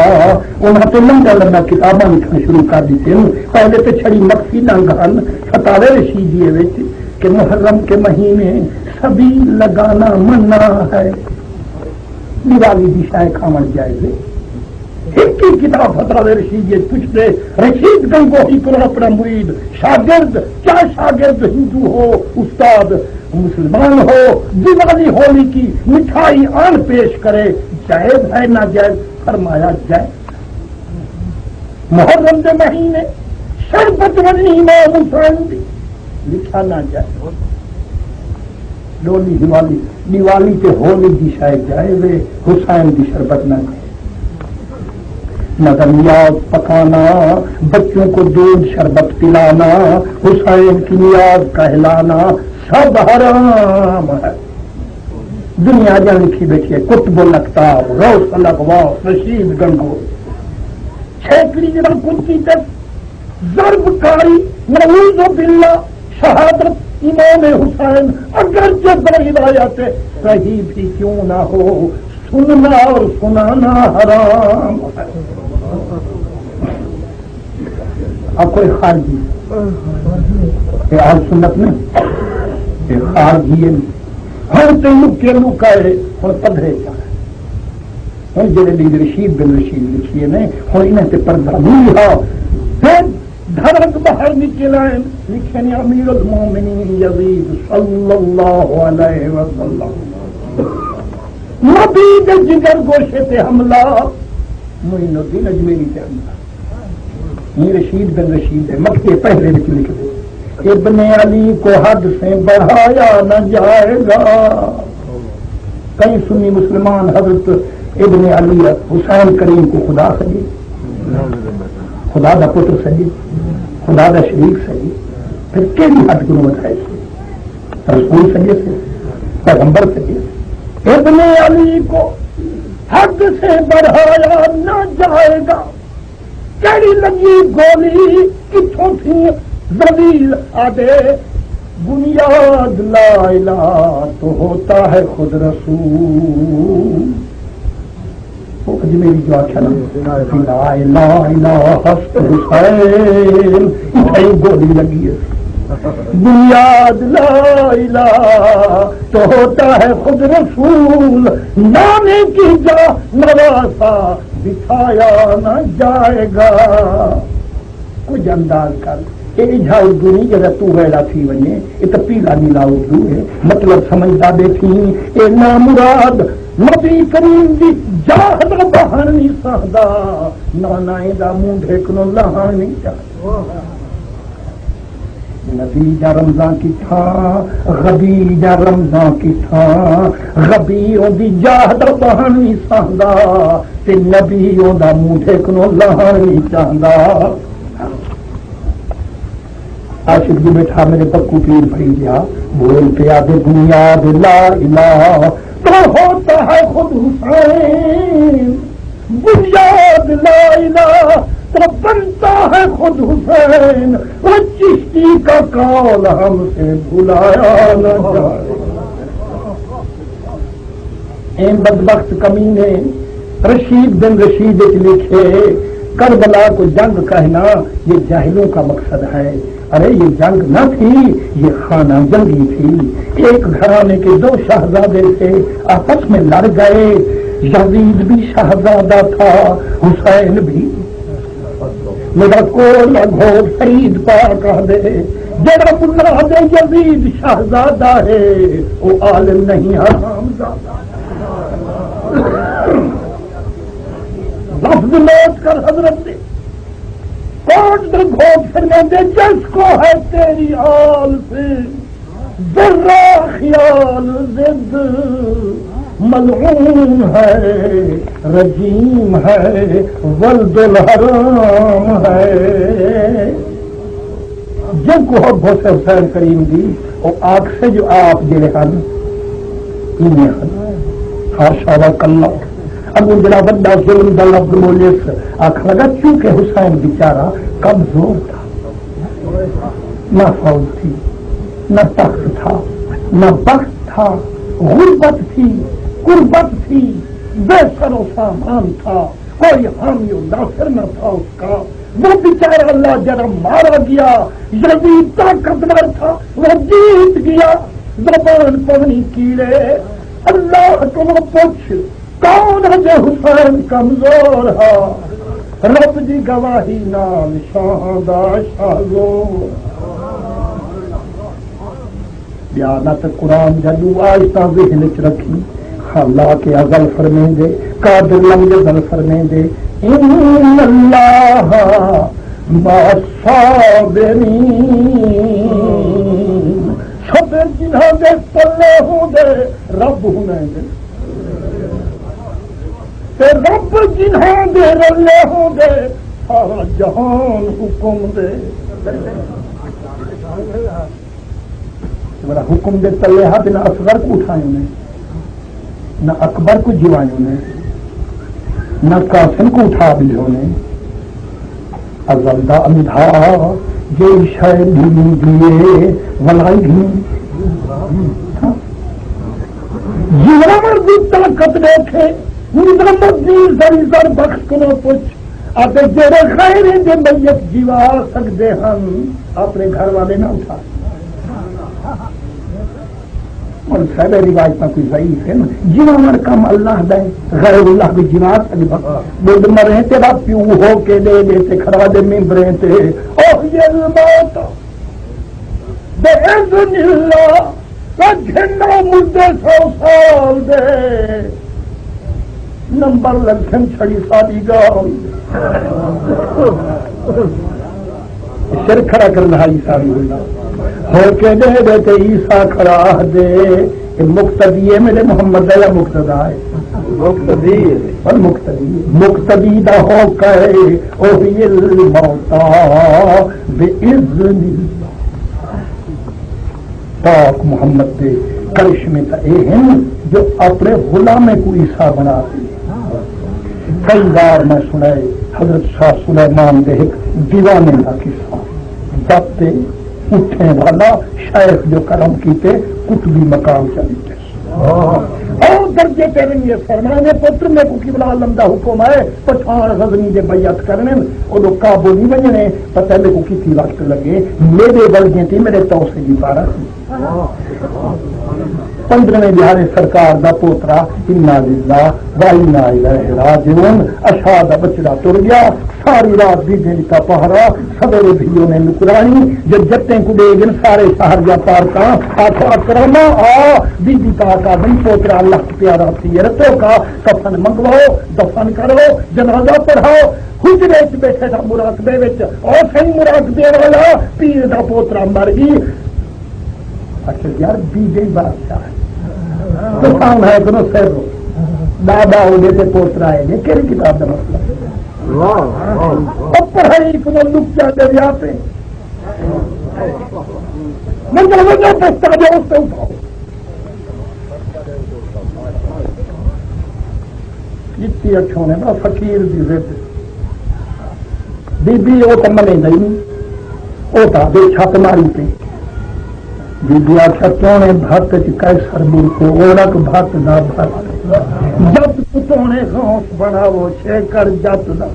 A: انہوں نے لمبا لمبا کتاباں لکھنا شروع کر دیتے ہیں پہلے تو چھڑی مقفی ننگان فتاوے رشیدیے کہ محرم کے مہینے سبھی لگانا منع ہے دیوالی بھی شاید کھاون جائے ایک ہی کتاب فتاوے رشیدیے پوچھتے رشید گنگوہی کو اپنا مرید شاگرد کیا شاگرد ہندو ہو استاد مسلمان ہو دیوالی ہولی کی مٹھائی آن پیش کرے جائز ہے نہ جائز فرمایا جائز محرم کے مہینے شربت والی امام حسین بھی لکھا نہ جائے ڈولی دیوالی کے ہولی کی شاید جائز حسین کی شربت نہ جائے نیاز پکانا بچوں کو دودھ شربت پلانا حسین کی نیاز کہلانا سب حرام ہے دنیا جان کی بیٹھی ہے کتب الکتاب روس الغواص رشید گنگو چھیکڑی جناب کتی تک ضرب کاری نعوذ باللہ شہادت امام حسین اگرچہ روایات صحیح بھی کیوں نہ ہو سننا اور سنانا حرام ہے اب کوئی خارجی اہل سنت میں خارجی ہر تینوں کے لوگ ہے ہوں پدھرے کیا ہے ہوں جڑے بھی رشید بن رشید لکھیے نے ہوں انہیں تے پردہ نہیں ہا پھر دھڑک باہر نکل آئے لکھے نے امیر المومنین یزید صلی اللہ علیہ وسلم نبی کے جگر گوشے تے حملہ معین الدین اجمیری تے حملہ یہ رشید بن رشید ہے مکے پہلے لکھ دے ابن علی کو حد سے بڑھایا نہ جائے گا کئی سنی مسلمان حضرت ابن علی حسین کریم کو خدا سجی خدا دا پتر سجی خدا دا شریک سجی پھر کیڑی حد کو بتائے رسول سجے سے پیغمبر سجے سے ابن علی کو حد سے بڑھایا نہ جائے گا کیڑی لگی گولی کتوں تھی زلیل آدھے بنیاد لا الہ تو ہوتا ہے خود رسول وہ کجی میری جو آخیا لا الہ ہست حسین اتھائی گولی لگی ہے بنیاد لا الہ تو ہوتا ہے خود رسول نانے کی جا نواسا بٹھایا نہ جائے گا کچھ انداز کر جھا اردو نہیں جگہ تو ویڑا تھی ونے یہ تو پیلا نیلا اردو ہے مطلب سمجھتا دے تھی اے نامراد نبی کریم دی جاہ دا بہن نہیں سہدا نانائیں دا منہ ڈھیکنو لہان نہیں چاہتا نبی جا رمضان کی تھا غبی جا رمضان کی تھا غبیوں دی جاہ دا بہن نہیں سہدا تے نبیوں دا منہ ڈھیکنو لہان نہیں چاہتا عاشق بھی بیٹھا میرے پکو پیر بھائی گیا بول پیا دے بنیاد لا الہ تو ہوتا ہے خود حسین بنیاد لا الہ تو بنتا ہے خود حسین وہ چشتی کا قول ہم سے بھلایا نہ جائے این بدبخت کمینے رشید بن رشید لکھے کربلا کو جنگ کہنا یہ جاہلوں کا مقصد ہے ارے یہ جنگ نہ تھی یہ خانہ جنگی تھی ایک گھرانے کے دو شہزادے تھے آپس میں لڑ گئے یزید بھی شہزادہ تھا حسین بھی میرا کول گھوڑ فرید پا کہہ دے جڑا ملا دے یزید شہزادہ ہے وہ عالم نہیں حرامزادہ لفظ نوٹ کر حضرت نے کوٹ در گھوٹ پھرنے دے جس کو ہے تیری آل سے ذرہ خیال زد ملعون ہے رجیم ہے ولد الحرام ہے جن کو بہت حسین کریم دی اور آنکھ سے جو آپ جڑے ہیں انہیں حاشا وکلا ابو جڑا بڑا ظلم دا لفظ بولے آخر لگا چونکہ حسین بیچارہ کمزور تھا، نہ فوج تھی، نہ تخت تھا، نہ بخت تھا، غربت تھی، قربت تھی، بے سر و سامان تھا، کوئی حامی و ناصر نہ تھا اس کا، وہ بیچارہ اللہ جرم مارا گیا، یزید طاقتور تھا، وہ جیت گیا، زبان پونی کیڑے، اللہ کو پوچھ کون ہے جو حسین کمزور ہے، رب دی گواہی نال شہدا شہزور بیانت قرآن جدو آیتاں ذہن چ رکھی، اللہ کے ازل فرمیں دے، قادر لم یزل فرمیں دے، ان اللہ مع الصابرین، صبر جنہاں دے پلے ہوں دے رب ہونے دے، تے رب جنہاں دے رلے ہوں دے سارا جہان حکم دے، میرا حکم دے تلے ہاتھ نہ اصغر کو اٹھائیں نے، نہ اکبر کو جوائیں نے، نہ قاسم کو اٹھا بھی ہونے، ازل دا اندھا جے شاید دھیمی دیے ولائی دھیمی جیوہ مردی طاقت دیکھے نظامت دی زری زر بخش کنو پوچھ آتے جیرے خیریں دے میت جیوہ سکتے ہم اپنے گھر والے نہ اٹھا، اور سب روایت میں کوئی ضعیف ہے نا، جیوا مر کم اللہ دے غیر اللہ بھی جیوا سکتا بدھ مرے تیرا پیو ہو کے دے دیتے کھڑا دے ممبریں تے اوہ یہ الموت بے اذن اللہ لکھنو مدے 100 سال دے نمبر لکھن چھڑی سالی گاؤں سر کھڑا کرنا عیسیٰ بھی ہونا ہو کے دے دیتے عیسیٰ کھڑا دے مقتدی ہے میرے محمد یا مقتدا ہے مقتدی اور مقتدی دا ہو کہے اوہی الموتا بِإِذْنِ اللہ، پاک محمد دے کرشمے تا اے ہیں جو اپنے غلامے کو عیسیٰ بنا دے۔ کئی بار میں سنائے حضرت شاہ سلیمان دے ایک دیوانے کا قصہ، جب تے اٹھے والا شیخ جو کرم کیتے قطبی مقام چلیتے اور درجے پہ رنگے فرمانے پتر میں کو قبلہ عالم دا حکم ہے پٹھان غزنی دے بیعت کرنے اور لوگ قابو نہیں بننے پتہ میں کو کتنی وقت لگے میرے بلگیں تھی میرے تو سے بھی پارا تھی 15ویں بہار سرکار دا پوترا انا للہ و انا الیہ راجعون اشاد بچڑا تر گیا، ساری رات بھی دن کا پہرا، سویرے بھیوں نے نکرانی جب جتیں کو دے گن سارے شہر یا پارکاں آٹھو اکرما آ بی بی پاکا بھئی پوترا اللہ کی پیارا سیرتوں کا کفن منگواؤ، دفن کرو، جنازہ پڑھاؤ، حجرے چ بیٹھے تھا مراقبے وچ اور صحیح مراقبے والا پیر دا پوترا مر گئی۔ اچھا یار بی جی بادشاہ تو کام ہے کنو سر دادا ہو گئے تھے پوترا ہے گے کہڑی کتاب کا مسئلہ اب پڑھائی کنو لکیا دریا پہ منظر وجہ پستا جو اس سے اٹھاؤ کتنی اچھوں نے بڑا فقیر دی زد بی بی وہ تو منے نہیں وہ تھا دے چھت ماری پہ بی بی آخر تونے بھت کیسر ملکو اورک بھت نہ بھت جت تونے غوث بناو شیکر جت نہ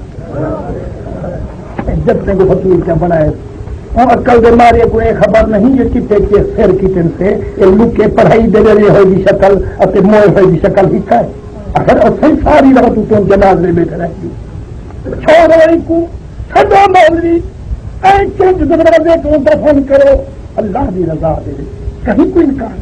A: جت نے کو فقیر کیا بنائے اور عقل دے مارے کو خبر نہیں یہ کتے کے سر کتن سے یہ لکے پڑھائی دے رہے ہوئی شکل اتے موئے ہوئی شکل ہی ہے اگر اسے ساری رات تو جنازے میں رہی چھوڑے کو سدا مولوی اے چند دروازے کو دفن کرو اللہ دی رضا دے کہیں کوئی انکار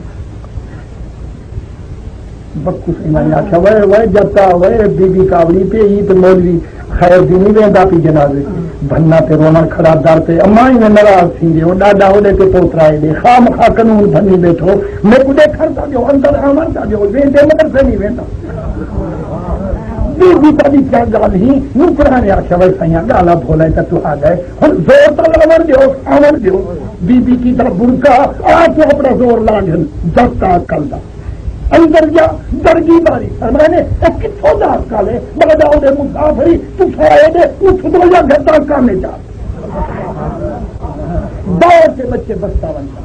A: بکس ایمان آخیا وہ جتا وہ بی بی کاوڑی پہ ہی تو مولوی خیر دی نہیں ویندا پی جنازے بننا تے رونا کھڑا در تے اما ہی میں ناراض تھی جو ڈاڈا ہو دے تے پوترا دے خام خا قانون بنی بیٹھو میں کو دے کھڑتا جو اندر آمن تا جو ویندے مگر سے نہیں ویندا بی بی کا بھی کیا گال ہی نوکرا نے آخیا وہ سیاں گالا بھولا تے تو آ گئے ہن زور تو لور دیو آمن دیو بی بی کی طرف برکا آ تو اپنا زور لاگن جب کا کل دا اندر گیا درگی باری میں نے کتوں دس کالے بڑا وہ مسافری تصائے دے اس دو یا گھٹا کانے جا دور کے بچے بستا بنتا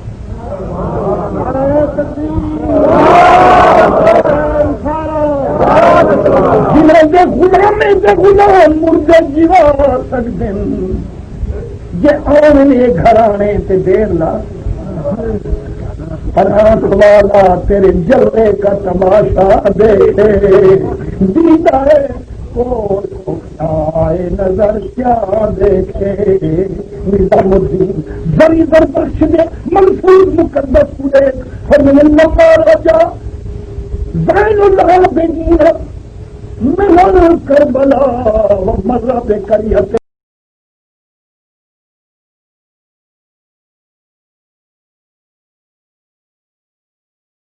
A: غلام مردے جیوا سکتے جی آنے گھرانے تے دیر لا پرانس والا تیرے جلوے کا تماشا دیکھے دیتا ہے آئے نظر کیا دیکھے نظام الدین زری در بخش دے منصور مقدس پورے فمن لما رجا زین العابدین من کربلا ومر بکریت